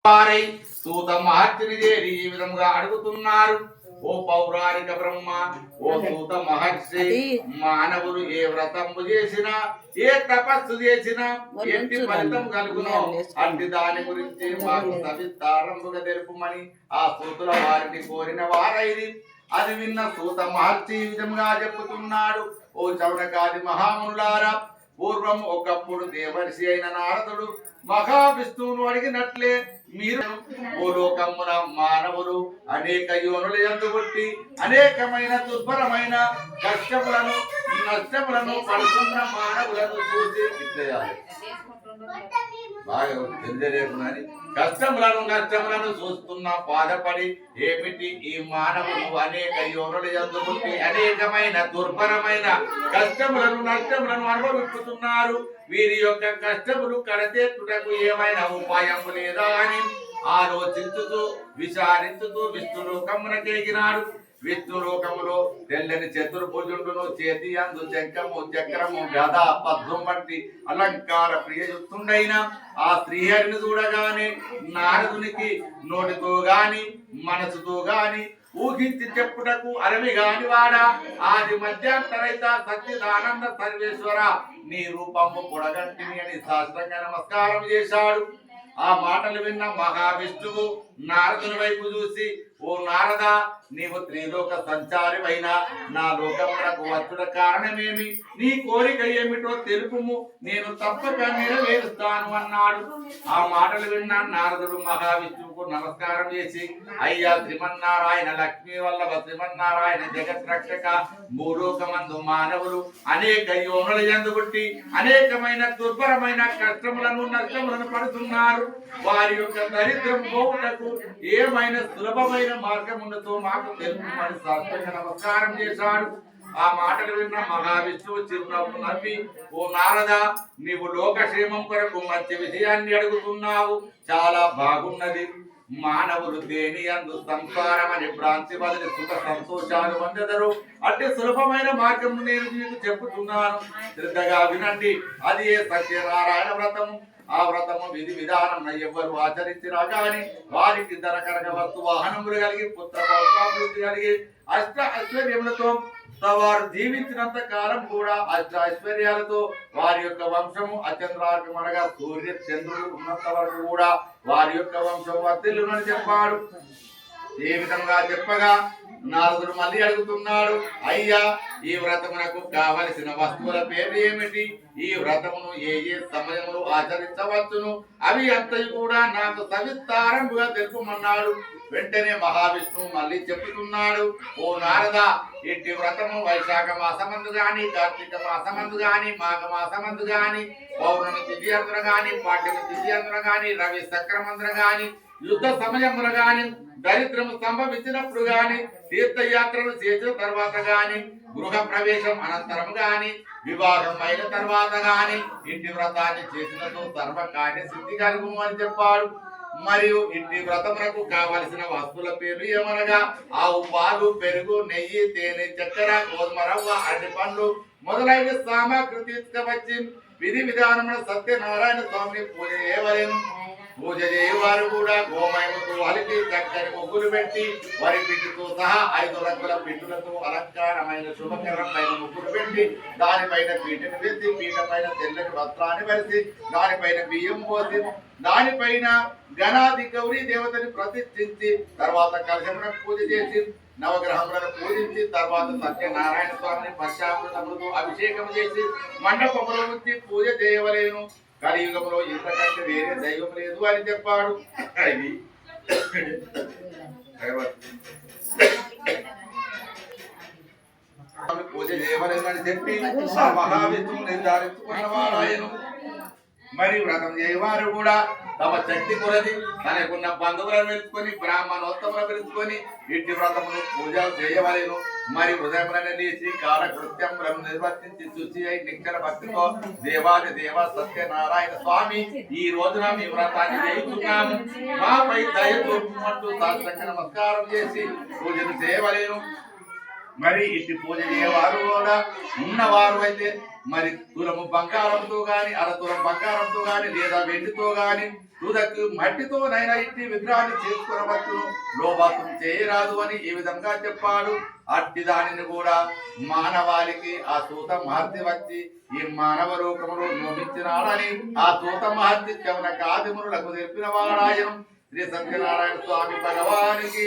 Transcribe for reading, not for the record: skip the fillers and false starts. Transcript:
వారై సూత మహర్షిని చేరి ఈ విధంగా అడుగుతున్నారు. ఓ పౌరాణిక బ్రహ్మ, ఓ సూత మహర్షి, మానవులు ఏ వ్రతము చేసినా ఏ తపస్సు చేసినా ఎట్టి ఫలితం కలుగునో అట్టి దాని గురించి మాకు సవిస్తారంభుగా తెలుపుమని ఆ సూతుల వారిని కోరిన వారైది. అది విన్న సూత మహర్షి ఈ విధంగా చెప్పుతున్నాడు. ఓ చౌనకాది మహామునులారా, పూర్వం ఒకప్పుడు దేవర్షి అయిన నారదుడు మహావిష్ణువును అడిగినట్లే మీరు భూలోకమున మానవులు అనేక యోనులు ఎందుబుట్టి అనేకమైన దుర్భరమైన కష్టములను నష్టములను పడుతున్న మానవులను చూసి ఇచ్చేయాలి. బాగా తెలియలేకున్నది. కష్టములను నష్టములను చూస్తున్న బాధపడి ఏమిటి ఈ మానవులు అనేక యోనులు ఎందుబుట్టి అనేకమైన దుర్భరమైన కష్టములను నష్టములను అనుభవిస్తున్నారు. వీరి యొక్క కష్టములు కడతెట్టుటకు ఏమైనా ఉపాయము లేదా అని ఆలోచించుతూ విచారించుతూ విష్ణులోకమునకెగినాడు. విష్ణులోకములో తెల్లని చతుర్భుజుండును, చేతి అందు చక్రము చక్రము గద పద్మం వంటి అలంకార ప్రియయుక్తుండైన ఆ శ్రీహరిని చూడగానే నారదునికి నోటితో గాని మనసుతో గాని ఊహించి చెప్పుటకు అరవి గాని వాడా, ఆది మధ్యాంతరైత సచ్చిదానంద సర్వేశ్వర నీ రూపము పొడగంటిని అని సాష్టాంగ నమస్కారం చేశాడు. ఆ మాటలు విన్న మహావిష్ణువు నారదుని వైపు చూసి, ఓ నారద, నీవు త్రిలోక సంచారివైన నా లోకమునకు వచ్చుట కారణమేమి? నీ కోరిక ఏమిటో తెలుపుము, నేను తప్పక నెరవేరుస్తాను అన్నాడు. ఆ మాటలు విన్న నారదుడు మహావిష్ణువుకు నమస్కారం చేసి, అయ్యా శ్రీమన్నారాయణ, లక్ష్మీ వల్లభ శ్రీమన్నారాయణ, జగత్ రక్షక, భూలోకమందు మానవులు అనేక యోనుల ఎందుబుట్టి అనేకమైన దుర్భరమైన కష్టములను నష్టములను పడుతున్నారు. వారి యొక్క దరిద్రం పోవుటకు ఏమైనా సులభమైన మార్గం ఉన్నదో మాకు తెలుపుమని సాష్టాంగ నమస్కారం చేశాడు. ఆ మాటలు విన్న మహావిష్ణువు చిరునవ్వు నవ్వి, ఓ నారద, నీవు లోకక్షేమం కొరకు మంచి విజయాన్ని అడుగుతున్నావు. చాలా బాగున్నది. మానవులు దేని అందు సంసారమని భ్రాంతి వదిలి సుఖ సంతోషాలు పొందెదరు. అట్టి సులభమైన మార్గం నేను మీకు చెప్పుతున్నాను, శ్రద్ధగా వినండి. అది ఏ సత్యనారాయణ వ్రతము. ఆ వ్రతము విధి విధానం ఎవ్వరు ఆచరించినా గాని వారికి ధనకరక వస్తు వాహనములు కలిగి పుత్ర పౌత్రాభివృద్ధి కలిగి అష్ట ఐశ్వర్యములతో వారు జీవించినంత కాలం కూడా అష్ట ఐశ్వర్యాలతో వారి యొక్క వంశము అచంద్రార్కం అనగా సూర్య చంద్రులు ఉన్నంత వరకు కూడా వారి యొక్క వంశం వర్ధిల్లునని చెప్పాడు. ఏ విధంగా చెప్పగా నారదుడు మళ్ళీ అడుగుతున్నాడు, అయ్యా, ఈ వ్రతమునకు కావలసిన వస్తువుల పేరు ఏమిటి? ఈ వ్రతమును ఏ ఏ సమయములు ఆచరించవచ్చును? అవి అంతయు కూడా నాకు సవిస్తారంగా తెలుపమన్నాడు. వెంటనే మహావిష్ణువు మళ్ళీ చెప్పుతున్నాడు, ఓ నారద, ఇట్టి వ్రతము వైశాఖ మాసమందు గాని, కార్తీక మాసమందు గాని, మాఘ మాసమందు గాని, పౌర్ణమి తిథి అందున గాని, పాఠ్యమి తిథి అందున గాని, రవి సక్రమందున గాని, యుద్ధ సమయమున గాని, దరిద్రము సంభవించినప్పుడు గాని, తీర్థయాత్రలు చేసిన తర్వాత గాని, గృహ ప్రవేశం అనంతరం గాని, వివాహం అయిన తర్వాత గాని ఇంటి వ్రతాన్ని చేసినతో సర్వకార్య సిద్ధి కలుగును అని చెప్పాడు. మరియు ఇంటి వ్రతమునకు కావలసిన వస్తువుల పేర్లు ఏమనగా ఆవు పాలు, పెరుగు, నెయ్యి, తేనె, చక్కెర, గోధుమ రవ్వ, అరటి పండ్లు మొదలైన సామాగ్రి తీసుకువచ్చి విధి విధానమున సత్యనారాయణ స్వామిని పూజ చేయవలెను. పూజ చేయవారు కూడా గోమయముతో అలికి చక్కని ముగ్గులు పెట్టి వరి పిండితో సహా 5 రంగుల పిండులతో అలంకారమైన శుభకరమైన ముగ్గులు పెట్టి దానిపైన పీటను వేసి పీటపైన తెల్లని వస్త్రాన్ని పరిచి దానిపైన బియ్యం పోసి దానిపైన గణాది గౌరీ దేవతని ప్రతిష్ఠించి తర్వాత కలశమున పూజ చేసి నవగ్రహములను పూజించి తర్వాత సత్యనారాయణ స్వామిని పంచామృతములతో అభిషేకం చేసి మండపములో ఉంచి పూజ చేయవలేను. కలియుగంలో ఇంతకంటే వేరే దైవం లేదు అని చెప్పాడు. పూజ చేయవలేదని చెప్పి ఆ మహావిష్ణువు నిర్ధారించుకున్నవారాయను. మరి వ్రతం చేయవారు కూడా తమ శక్తి కొలది తనకున్న బంధువులను పిలుచుకొని బ్రాహ్మణోత్తములను పిలుచుకొని ఇంటి వ్రతమును పూజలు చేయవలేను. మరి ఉదయములను లేచి కాలకృత్యములను నిర్వర్తించి శుచి అయి నిక్షర భక్తితో దేవాది దేవ సత్యనారాయణ స్వామి, ఈ రోజున మీ వ్రతాన్ని చేస్తున్నాము, మాపై దయ చూపుమంటూ సాష్టాంగ నమస్కారం చేసి పూజలు చేయవలేను. మరి ఇటు పూజ చేయవారు కూడా ఉన్నవారు అయితే మరి తులము బంగారంతో గాని, అరతులం బంగారంతో గాని, లేదా వెండితో గాని తుదకు మట్టితోనైనా ఇట్టి విగ్రహాన్ని చేసుకునవచ్చును, లోభాసం చేయరాదు అని ఈ విధంగా చెప్పాడు. అట్టి దానిని కూడా మానవాళికి ఆ సూత మహర్షి వచ్చి ఈ మానవ రూపములో నోమించినాడని ఆ సూత మహర్షి చెవన కాదిములకు తెలిపిన వాడాయను. శ్రీ సత్యనారాయణ స్వామి భగవానికి